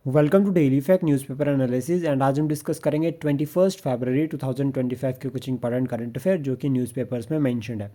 Welcome to daily fact newspaper analysis and आज हम discuss करेंगे 21 फरवरी 2025 के कुछ इंपॉर्टेंट करंट अफेयर जो कि न्यूज़पेपर्स में मेंशन्ड है।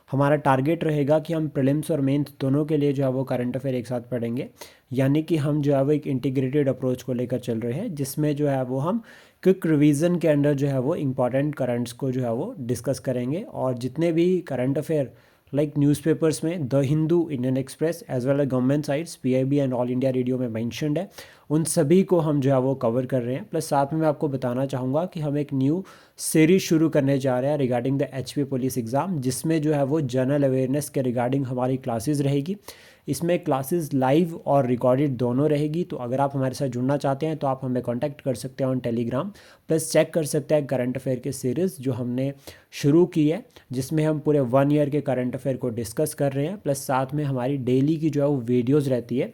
हमारा टारगेट रहेगा कि हम प्रीलिम्स और मेंस दोनों के लिए जो है वो करंट अफेयर एक साथ पढ़ेंगे, यानी कि हम जो है वो एक इंटीग्रेटेड अप्रोच को लेकर चल रहे हैं जिसमें जो है वो हम क्विक रिवीजन के अंडर जो है वो इंपॉर्टेंट करंट्स को जो है वो डिस्कस करेंगे। और जितने भी करंट अफेयर लाइक न्यूज़पेपर्स में the Hindu, Indian Express as well as government sites, PIB and All India Radio में मेंशन्ड है, उन सभी को हम जो है वो कवर कर रहे हैं। प्लस साथ में मैं आपको बताना चाहूँगा कि हम एक न्यू सीरीज शुरू करने जा रहे हैं regarding the HP police exam, जिसमें जो है वो जनरल अवेयरनेस के रिगार्डिंग हमारी क्लासेस रहेगी। इसमें क्लासेस लाइव और रिकॉर्डेड दोनों रहेगी। तो अगर आप हमारे साथ जुड़ना चाहते हैं तो आप हमें कांटेक्ट कर सकते हैं ऑन टेलीग्राम। प्लस चेक कर सकते हैं करंट अफेयर की सीरीज़ जो हमने शुरू की है, जिसमें हम पूरे 1 ईयर के करंट अफेयर को डिस्कस कर रहे हैं। प्लस साथ में हमारी डेली की जो है वो वीडियोज़ रहती है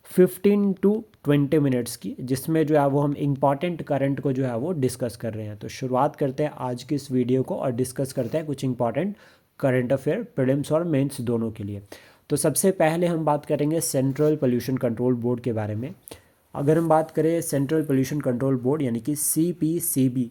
15 to 20 मिनट्स की, जिसमें जो है वो हम इम्पॉर्टेंट करंट को जो है वो डिस्कस कर रहे हैं। तो शुरुआत करते हैं आज की इस वीडियो को और डिस्कस करते हैं कुछ इंपॉर्टेंट करंट अफेयर प्रीलिम्स और मेंस दोनों के लिए। तो सबसे पहले हम बात करेंगे सेंट्रल पोल्यूशन कंट्रोल बोर्ड के बारे में। अगर हम बात करें सेंट्रल पोल्यूशन कंट्रोल बोर्ड यानी कि सीपीसीबी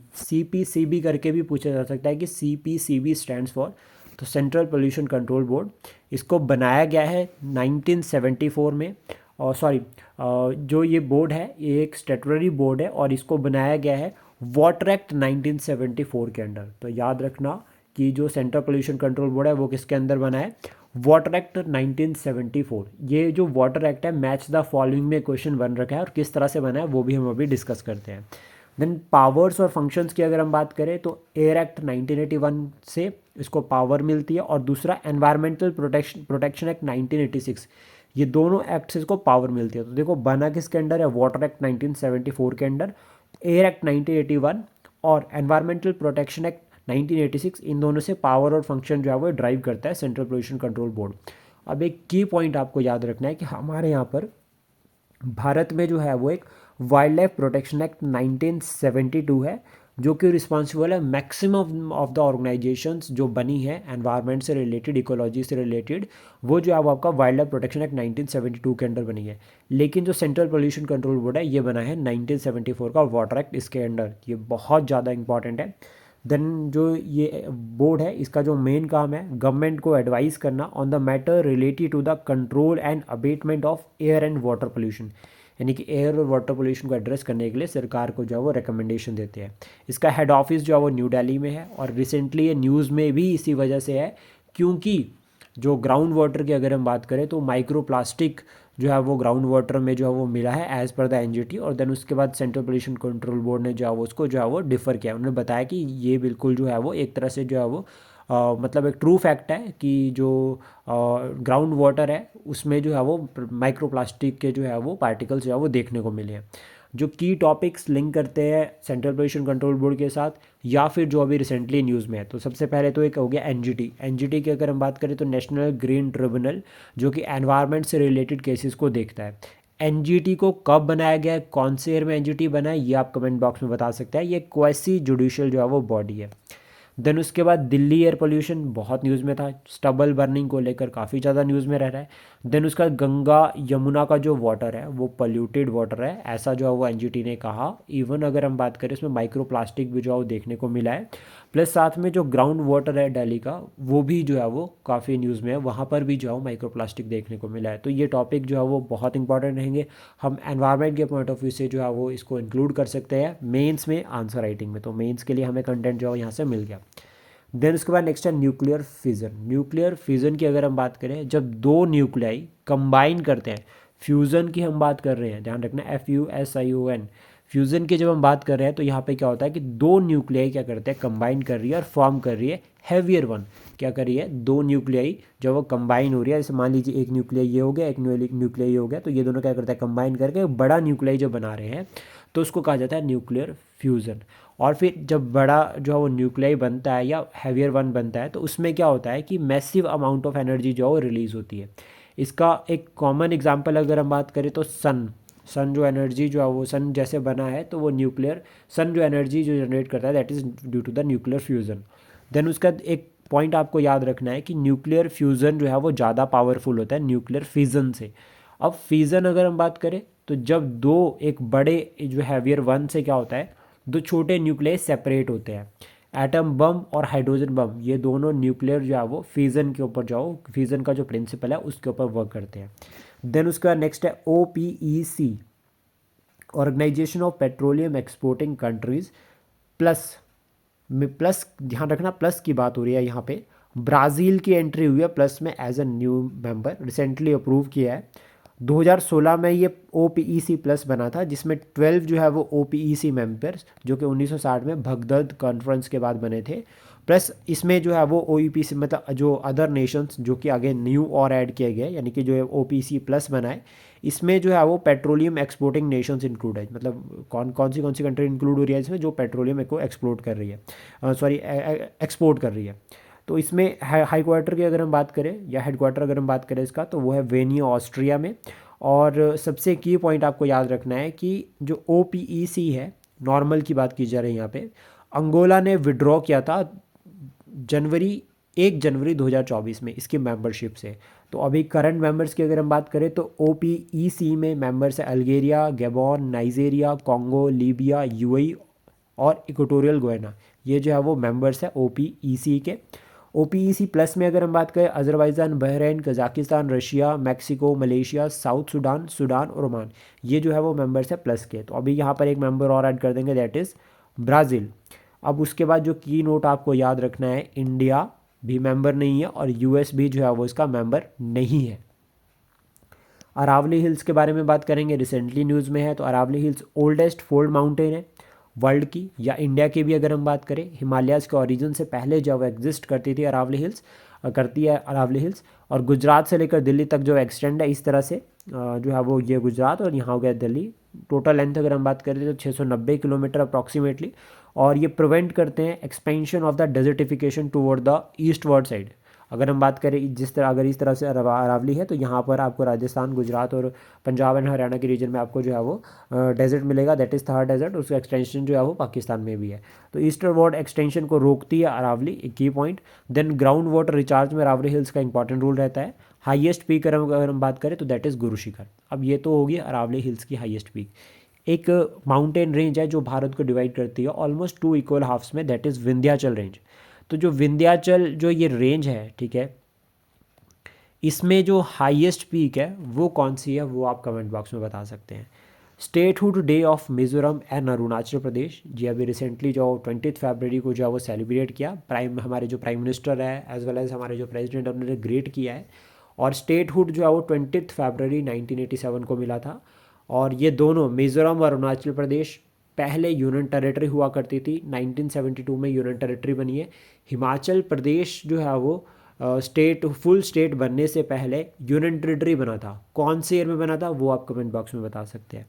करके भी पूछा जा सकता है कि सीपीसीबी स्टैंड्स फॉर, तो सेंट्रल पोल्यूशन कंट्रोल बोर्ड, इसको बनाया गया है 1974 में। और सॉरी, जो ये बोर्ड है ये एक स्टेटरी बोर्ड है और इसको बनाया गया है वाटर एक्ट 1974 के अंडर। तो याद रखना कि जो सेंट्रल पोल्यूशन कंट्रोल बोर्ड है वो किसके अंदर बना है, वाटर एक्ट 1974। ये जो वाटर एक्ट है मैच द फॉलोइंग में क्वेश्चन बन रखा है और किस तरह से बना है वो भी हम अभी डिस्कस करते हैं। देन पावर्स और फंक्शंस की अगर हम बात करें तो एयर एक्ट 1981 से इसको पावर मिलती है और दूसरा एनवायरमेंटल प्रोटेक्शन एक्ट 1986, ये दोनों एक्ट से इसको पावर मिलती है। तो देखो बना किसके अंडर है, वाटर एक्ट 1974 के अंडर, एयर एक्ट 1981 और एनवायरमेंटल प्रोटेक्शन एक्ट 1986, इन दोनों से पावर और फंक्शन जो है वो ड्राइव करता है सेंट्रल पोल्यूशन कंट्रोल बोर्ड। अब एक की पॉइंट आपको याद रखना है कि हमारे यहाँ पर भारत में जो है वो एक वाइल्ड लाइफ प्रोटेक्शन एक्ट 1972 है, जो कि रिस्पॉन्सिबल है मैक्सिमम ऑफ द ऑर्गेनाइजेशंस जो बनी है एनवायरनमेंट से रिलेटेड, इकोलॉजी से रिलेटेड, वो जो है वो आपका वाइल्ड लाइफ प्रोटेक्शन एक्ट 1972 के अंडर बनी है। लेकिन जो सेंट्रल पोल्यूशन कंट्रोल बोर्ड है ये बना है 1974 का वाटर एक्ट इसके अंडर। ये बहुत ज़्यादा इंपॉर्टेंट है। देन जो ये बोर्ड है इसका जो मेन काम है गवर्नमेंट को एडवाइस करना on the matter related to the control and abatement of air and water pollution, यानी कि एयर और वाटर पोल्यूशन को एड्रेस करने के लिए सरकार को जो है वो रिकमेंडेशन देते हैं। इसका हेड ऑफिस जो है वो न्यू दिल्ली में है और रिसेंटली ये न्यूज़ में भी इसी वजह से है क्योंकि जो ग्राउंड वाटर की अगर हम बात करें तो माइक्रो प्लास्टिक जो है वो ग्राउंड वाटर में जो है वो मिला है एज़ पर द एनजीटी। और देन उसके बाद सेंट्रल पोल्यूशन कंट्रोल बोर्ड ने जो है वो उसको जो है वो डिफ़र किया। उन्होंने बताया कि ये बिल्कुल जो है वो एक तरह से जो है वो मतलब एक ट्रू फैक्ट है कि जो ग्राउंड वाटर है उसमें जो है वो माइक्रो प्लास्टिक के जो है वो पार्टिकल्स जो है वो देखने को मिले हैं। जो की टॉपिक्स लिंक करते हैं सेंट्रल पोल्यूशन कंट्रोल बोर्ड के साथ या फिर जो अभी रिसेंटली न्यूज़ में है, तो सबसे पहले तो एक हो गया एनजीटी की अगर हम बात करें तो नेशनल ग्रीन ट्रिब्यूनल, जो कि एनवायरनमेंट से रिलेटेड केसेस को देखता है। एनजीटी को कब बनाया गया है, कौन से ईयर में एनजीटी बना है, ये आप कमेंट बॉक्स में बता सकते हैं। ये क्वासी जुडिशियल जो है वो बॉडी है। देन उसके बाद दिल्ली एयर पोल्यूशन बहुत न्यूज़ में था, स्टबल बर्निंग को लेकर काफ़ी ज़्यादा न्यूज़ में रह रहा है। देन उसका गंगा यमुना का जो वाटर है वो पोल्यूटेड वाटर है, ऐसा जो है वो एनजीटी ने कहा। इवन अगर हम बात करें इसमें माइक्रो प्लास्टिक भी जो है वो देखने को मिला है। प्लस साथ में जो ग्राउंड वाटर है दिल्ली का वो भी जो है वो काफ़ी न्यूज़ में है, वहाँ पर भी जो है वो माइक्रो प्लास्टिक देखने को मिला है। तो ये टॉपिक जो है वो बहुत इंपॉर्टेंट रहेंगे। हम एनवायरनमेंट के पॉइंट ऑफ व्यू से जो है वो इसको इंक्लूड कर सकते हैं मेंस में आंसर राइटिंग में। तो मेंस के लिए हमें कंटेंट जो है यहाँ से मिल गया। देन उसके बाद नेक्स्ट है न्यूक्लियर फिजन। न्यूक्लियर फिजन की अगर हम बात करें, जब दो न्यूक्लियाई कंबाइन करते हैं, फ्यूज़न की हम बात कर रहे हैं, ध्यान रखना FUSION, फ्यूज़न की जब हम बात कर रहे हैं तो यहाँ पे क्या होता है कि दो न्यूक्लियाई क्या करते हैं, कंबाइन कर रही है और फॉर्म कर रही है हैवियर वन। क्या कर रही है, दो न्यूक्लियाई जो वो कंबाइन हो रही है, जैसे मान लीजिए एक न्यूक्लियाई ये हो गया, एक न्यूक्लियाई ये हो गया, तो ये दोनों क्या करता है, कंबाइन करके एक बड़ा न्यूक्लियाई जो बना रहे हैं, तो उसको कहा जाता है न्यूक्लियर फ्यूज़न। और फिर जब बड़ा जो है वो न्यूक्लियाई बनता है या हैवियर वन बनता है तो उसमें क्या होता है कि मैसिव अमाउंट ऑफ एनर्जी जो है वो रिलीज़ होती है। इसका एक कॉमन एग्जांपल अगर हम बात करें तो सन जो एनर्जी जो है वो सन जैसे बना है तो वो न्यूक्लियर सन जो एनर्जी जो जनरेट करता है that is due to the nuclear fusion. Then उसका एक पॉइंट आपको याद रखना है कि न्यूक्लियर फ्यूज़न जो है वो ज़्यादा पावरफुल होता है न्यूक्लियर फिजन से। अब फिजन अगर हम बात करें तो जब दो एक बड़े जो हैवियर वन से क्या होता है, दो छोटे न्यूक्लियस सेपरेट होते हैं। एटम बम और हाइड्रोजन बम ये दोनों न्यूक्लियर जो है वो फिजन के ऊपर जाओ, फिजन का जो प्रिंसिपल है उसके ऊपर वर्क करते हैं। देन उसके बाद नेक्स्ट है OPEC, organization of petroleum exporting countries. Plus में प्लस ध्यान रखना, प्लस की बात हो रही है यहाँ पे। ब्राज़ील की एंट्री हुई है प्लस में as a new member, recently approve किया है। 2016 में ये OPEC प्लस बना था, जिसमें 12 जो है वो OPEC मेंबर्स जो कि 1960 में भगदड़ कॉन्फ्रेंस के बाद बने थे। प्लस इसमें जो है वो OEPC मतलब जो अदर नेशंस जो कि आगे न्यू और ऐड किए गए, यानी कि जो है OPEC प्लस बना है, इसमें जो है वो पेट्रोलियम एक्सपोर्टिंग नेशंस इंक्लूड है। मतलब कौन सी कंट्री इंक्लूड हो रही है इसमें, जो पेट्रोलियम को एक्सपोर्ट कर रही है, सॉरी एक्सपोर्ट कर रही है। तो इसमें हाई क्वार्टर की अगर हम बात करें या हेडक्वार्टर अगर हम बात करें इसका, तो वो है वेनिया ऑस्ट्रिया में। और सबसे की पॉइंट आपको याद रखना है कि जो OPEC है, नॉर्मल की बात की जा रही है यहाँ पे, अंगोला ने विड्रॉ किया था जनवरी 1 जनवरी 2024 में इसकी मेंबरशिप से। तो अभी करंट मेंबर्स की अगर हम बात करें तो OPEC में मेंबर्स है Algeria, Gabon, Nigeria, Congo, Libya, UAE और इक्वेटोरियल गुयाना। ये जो है वो मेंबर्स है OPEC के। OPEC प्लस में अगर हम बात करें Azerbaijan, Bahrain, Kazakhstan, Russia, Mexico, Malaysia, south Sudan, Sudan और ओमान, ये जो है वो मेंबर्स है प्लस के। तो अभी यहाँ पर एक मेंबर और ऐड कर देंगे, दैट इज़ ब्राज़ील। अब उसके बाद जो की नोट आपको याद रखना है, इंडिया भी मेंबर नहीं है और US भी जो है वो इसका मेंबर नहीं है। अरावली हिल्स के बारे में बात करेंगे, रिसेंटली न्यूज़ में है। तो Aravalli hills oldest fold mountain है वर्ल्ड की, या इंडिया की भी अगर हम बात करें। हिमालयाज़ के ओरिजिन से पहले जब एग्जिस्ट करती थी अरावली हिल्स, करती है अरावली हिल्स। और गुजरात से लेकर दिल्ली तक जो एक्सटेंड है इस तरह से, जो है वो ये गुजरात और यहाँ हो गया दिल्ली। टोटल लेंथ अगर हम बात करें तो 690 किलोमीटर अप्रॉक्सीमेटली। और ये प्रिवेंट करते हैं expansion of the desertification toward the eastward side. अगर हम बात करें जिस तरह, अगर इस तरह से अरावली है तो यहाँ पर आपको राजस्थान, गुजरात और पंजाब एंड हरियाणा के रीजन में आपको जो है वो डेजर्ट मिलेगा, दैट इज़ थार डेजर्ट। उसका एक्सटेंशन जो है वो पाकिस्तान में भी है। तो ईस्टवर्ड एक्सटेंशन को रोकती है अरावली, एक की point. Then ground water recharge में अरावली हिल्स का इंपॉर्टेंट रोल रहता है। हाईएस्ट पीक अगर हम बात करें तो दैट इज़ गुरु शिखर। अब ये तो होगी अरावली हिल्स की हाईएस्ट पीक। एक माउंटेन रेंज है जो भारत को डिवाइड करती है ऑलमोस्ट 2 इक्वल हाफ्स में, दैट इज़ विंध्याचल रेंज। तो जो विंध्याचल जो ये रेंज है, ठीक है, इसमें जो हाईएस्ट पीक है वो कौन सी है, वो आप कमेंट बॉक्स में बता सकते हैं। Statehood day of Mizoram and Arunachal Pradesh, जी अभी रिसेंटली जो 20 फरवरी को जो है वो सेलिब्रेट किया। हमारे जो प्राइम मिनिस्टर है एज वेल एज हमारे जो प्रेसिडेंट उन्होंने ग्रेट किया है। और स्टेटहुड जो है वो 20 फरवरी 1987 को मिला था। और ये दोनों मिजोरम और अरुणाचल प्रदेश पहले यूनियन टेरिटरी हुआ करती थी, 1972 में यूनियन टेरिटरी बनी है। हिमाचल प्रदेश जो है वो स्टेट, फुल स्टेट बनने से पहले यूनियन टेरिटरी बना था। कौन से ईयर में बना था वो आप कमेंट बॉक्स में बता सकते हैं।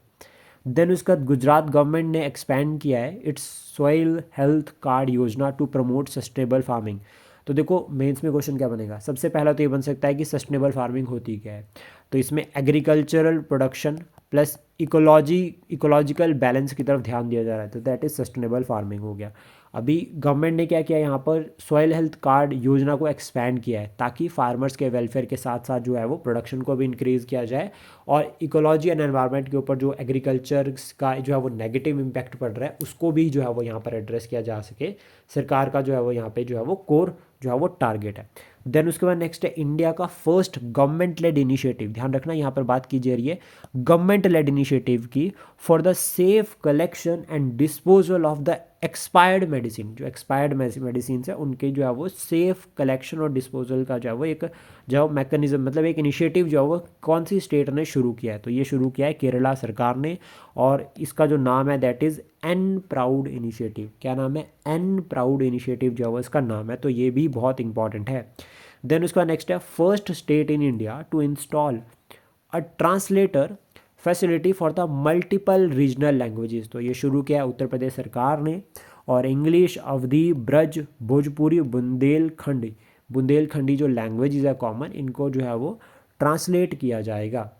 देन उसका गुजरात गवर्नमेंट ने एक्सपैंड किया है इट्स सॉइल हेल्थ कार्ड योजना टू प्रमोट सस्टेनेबल फार्मिंग। तो देखो मेंस में क्वेश्चन क्या बनेगा, सबसे पहला तो ये बन सकता है कि सस्टेनेबल फार्मिंग होती क्या है। तो इसमें agricultural production plus ecological balance की तरफ ध्यान दिया जा रहा है, तो दैट इज़ सस्टेनेबल फार्मिंग हो गया। अभी गवर्नमेंट ने क्या किया, यहाँ पर सॉइल हेल्थ कार्ड योजना को एक्सपैंड किया है ताकि फार्मर्स के वेलफेयर के साथ साथ जो है वो प्रोडक्शन को भी इंक्रीज़ किया जाए और इकोलॉजी एंड एनवायरनमेंट के ऊपर जो एग्रीकल्चर का जो है वो नेगेटिव इम्पैक्ट पड़ रहा है उसको भी जो है वो यहाँ पर एड्रेस किया जा सके। सरकार का जो है वो यहाँ पे जो है वो कोर जो है वो टारगेट है। देन उसके बाद नेक्स्ट है इंडिया का फर्स्ट गवर्नमेंट लेड इनिशिएटिव, ध्यान रखना यहाँ पर बात की जा रही है गवर्नमेंट लेड इनिशिएटिव की, for the safe collection and disposal of the expired medicine. जो एक्सपायर्ड मेडिसिन है उनके जो है वो सेफ कलेक्शन और डिस्पोजल का जो है वो एक जो मैकेनिज्म, मतलब एक इनिशिएटिव जो है वो कौन सी स्टेट ने शुरू किया है, तो ये शुरू किया है केरला सरकार ने। और इसका जो नाम है that is an proud initiative. क्या नाम है, एन प्राउड इनिशिएटिव जो है वो इसका नाम है, तो ये भी बहुत इंपॉर्टेंट है। देन उसका नेक्स्ट है first state in India to install a translator facility for the multiple regional languages. तो ये शुरू किया है उत्तर प्रदेश सरकार ने। और इंग्लिश, अवधी, ब्रज, भोजपुरी, बुंदेलखंडी जो लैंग्वेजेस है कॉमन, इनको जो है वो ट्रांसलेट किया जाएगा।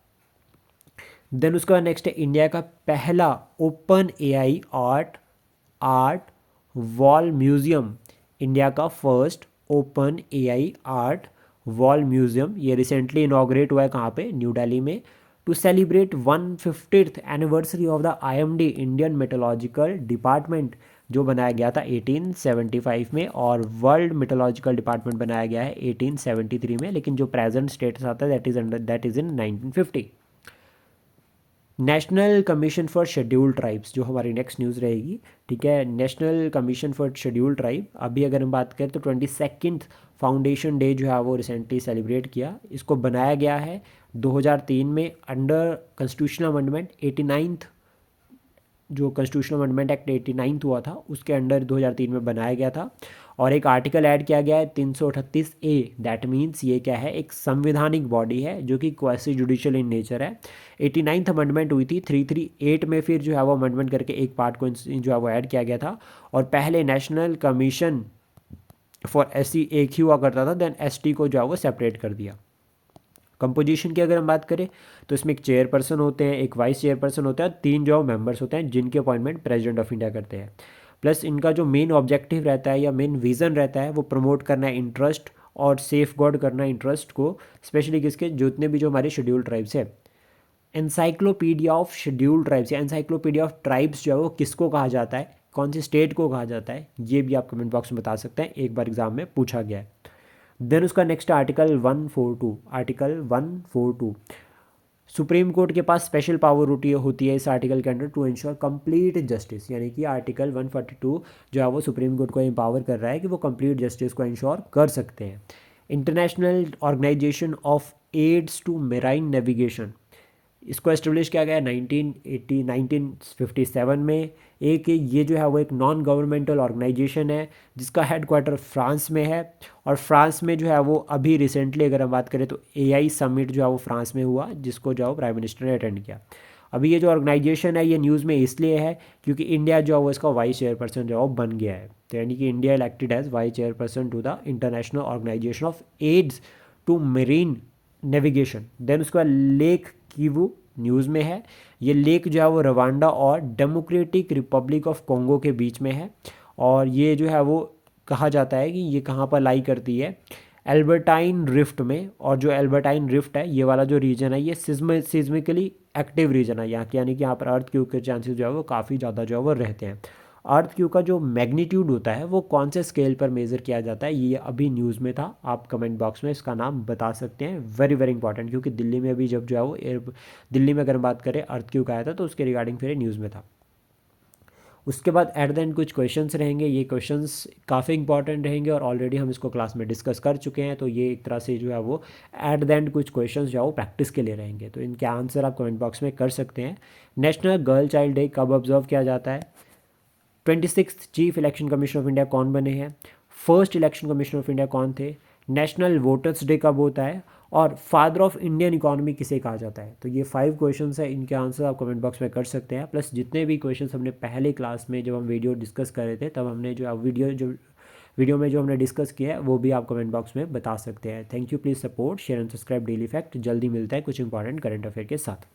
देन उसका नेक्स्ट है इंडिया का पहला open AI art wall museum. India का first open AI art wall museum, ये रिसेंटली इनॉग्रेट हुआ है कहाँ पे, न्यू दिल्ली में। To celebrate 150th anniversary of the IMD Indian meteorological department, जो बनाया गया था 1875 में, और वर्ल्ड मेटोलॉजिकल डिपार्टमेंट बनाया गया है 1873 में, लेकिन जो प्रेजेंट स्टेटस आता है that is in 1950। National commission for scheduled tribes, जो हमारी नेक्स्ट न्यूज़ रहेगी, ठीक है। National commission for scheduled tribe, अभी अगर हम बात करें तो 22nd फाउंडेशन डे जो है वो रिसेंटली सेलिब्रेट किया। इसको बनाया गया है 2003 में अंडर कॉन्स्टिट्यूशनल अमेंडमेंट 89th, जो कॉन्स्टिट्यूशनल अमेंडमेंट एक्ट 89 हुआ था उसके अंडर 2003 में बनाया गया था। और एक आर्टिकल ऐड किया गया है 338A, दैट मीन्स ये क्या है, एक संवैधानिक बॉडी है जो कि क्वासी जुडिशियल इन नेचर है। 89th अमेंडमेंट हुई थी, 338 में फिर जो है वो अमेंडमेंट करके एक पार्ट को जो है वो ऐड किया गया था। और पहले नेशनल कमीशन फॉर SC एक ही हुआ करता था, देन ST को जो है वो सेपरेट कर दिया। कंपोजिशन की अगर हम बात करें तो इसमें एक चेयरपर्सन होते हैं, एक वाइस चेयरपर्सन होता है, 3 जो मेंबर्स होते हैं जिनके अपॉइंटमेंट प्रेसिडेंट ऑफ इंडिया करते हैं। प्लस इनका जो मेन ऑब्जेक्टिव रहता है या मेन विज़न रहता है वो प्रमोट करना है इंटरेस्ट और सेफ गार्ड करना है इंटरेस्ट को, स्पेशली किसके, जितने भी जो हमारे शेड्यूल्ड ट्राइब्स है। एनसाइक्लोपीडिया ऑफ शेड्यूल्ड ट्राइब्स या एनसाइक्लोपीडिया ऑफ ट्राइब्स जो है वो किसको कहा जाता है, कौन सी स्टेट को कहा जाता है, ये भी आप कमेंट बॉक्स में बता सकते हैं, एक बार एग्जाम में पूछा गया है। देन उसका next article 142, article 142, supreme court के पास स्पेशल पावर होती है इस आर्टिकल के under to ensure complete justice, यानी कि आर्टिकल 142 जो है वो सुप्रीम कोर्ट को एम्पावर कर रहा है कि वो कंप्लीट जस्टिस को इंश्योर कर सकते हैं। International organization of aids to marine navigation, इसको एस्टेब्लिश किया गया 1957 में। एक ये जो है वो एक नॉन गवर्नमेंटल ऑर्गेनाइजेशन है जिसका हेडक्वार्टर फ्रांस में है। और फ्रांस में जो है वो अभी रिसेंटली अगर हम बात करें तो AI समिट जो है वो फ्रांस में हुआ, जिसको जो है प्राइम मिनिस्टर ने अटेंड किया। अभी ये जो ऑर्गेनाइजेशन है ये न्यूज़ में इसलिए है क्योंकि इंडिया जो है वो इसका वाइस चेयरपर्सन जो है वो बन गया है। तो यानी कि India elected as vice chairperson to the international organization of aids to marine navigation. Then उसके बाद लेक कीवू न्यूज़ में है। ये लेक जो है वो रवांडा और डेमोक्रेटिक रिपब्लिक ऑफ कॉन्गो के बीच में है। और ये जो है वो कहा जाता है कि ये कहाँ पर लाई करती है, एल्बर्टाइन रिफ्ट में। और जो एल्बर्टाइन रिफ्ट है ये वाला जो रीजन है ये सिज्मिकली एक्टिव रीजन है यहाँ के, यानी कि यहाँ पर अर्थ क्यूब के चांसेस जो है वो काफ़ी ज़्यादा जो है वो रहते हैं। अर्थ क्यू का जो मैग्नीट्यूड होता है वो कौन से स्केल पर मेज़र किया जाता है, ये अभी न्यूज़ में था, आप कमेंट बॉक्स में इसका नाम बता सकते हैं। वेरी वेरी इंपॉर्टेंट, क्योंकि दिल्ली में अभी जब जो है वो दिल्ली में अगर बात करें अर्थ क्यू का आया था तो उसके रिगार्डिंग फिर न्यूज़ में था। उसके बाद एट द एंड कुछ क्वेश्चंस रहेंगे, ये क्वेश्चंस काफ़ी इंपॉर्टेंट रहेंगे और ऑलरेडी हम इसको क्लास में डिस्कस कर चुके हैं। तो ये एक तरह से जो है वो एट द एंड कुछ क्वेश्चंस जो है वो प्रैक्टिस के लिए रहेंगे, तो इनके आंसर आप कमेंट बॉक्स में कर सकते हैं। नेशनल गर्ल चाइल्ड डे कब ऑब्जर्व किया जाता है, 26th chief election commission of India कौन बने हैं, first election commission of India कौन थे, नेशनल वोटर्स डे कब होता है, और फादर ऑफ इंडियन इकोनॉमी किसे कहा जाता है। तो ये 5 क्वेश्चंस है, इनके आंसर आप कमेंट बॉक्स में कर सकते हैं। प्लस जितने भी क्वेश्चंस हमने पहले क्लास में जब हम वीडियो डिस्कस कर रहे थे तब हमने जो वीडियो में जो हमने डिस्कस किया है वो भी आप कमेंट बॉक्स में बता सकते हैं। Thank you, please support share and subscribe daily fact. जल्दी मिलता है कुछ इंपॉर्टेंट करंट अफेयर के साथ।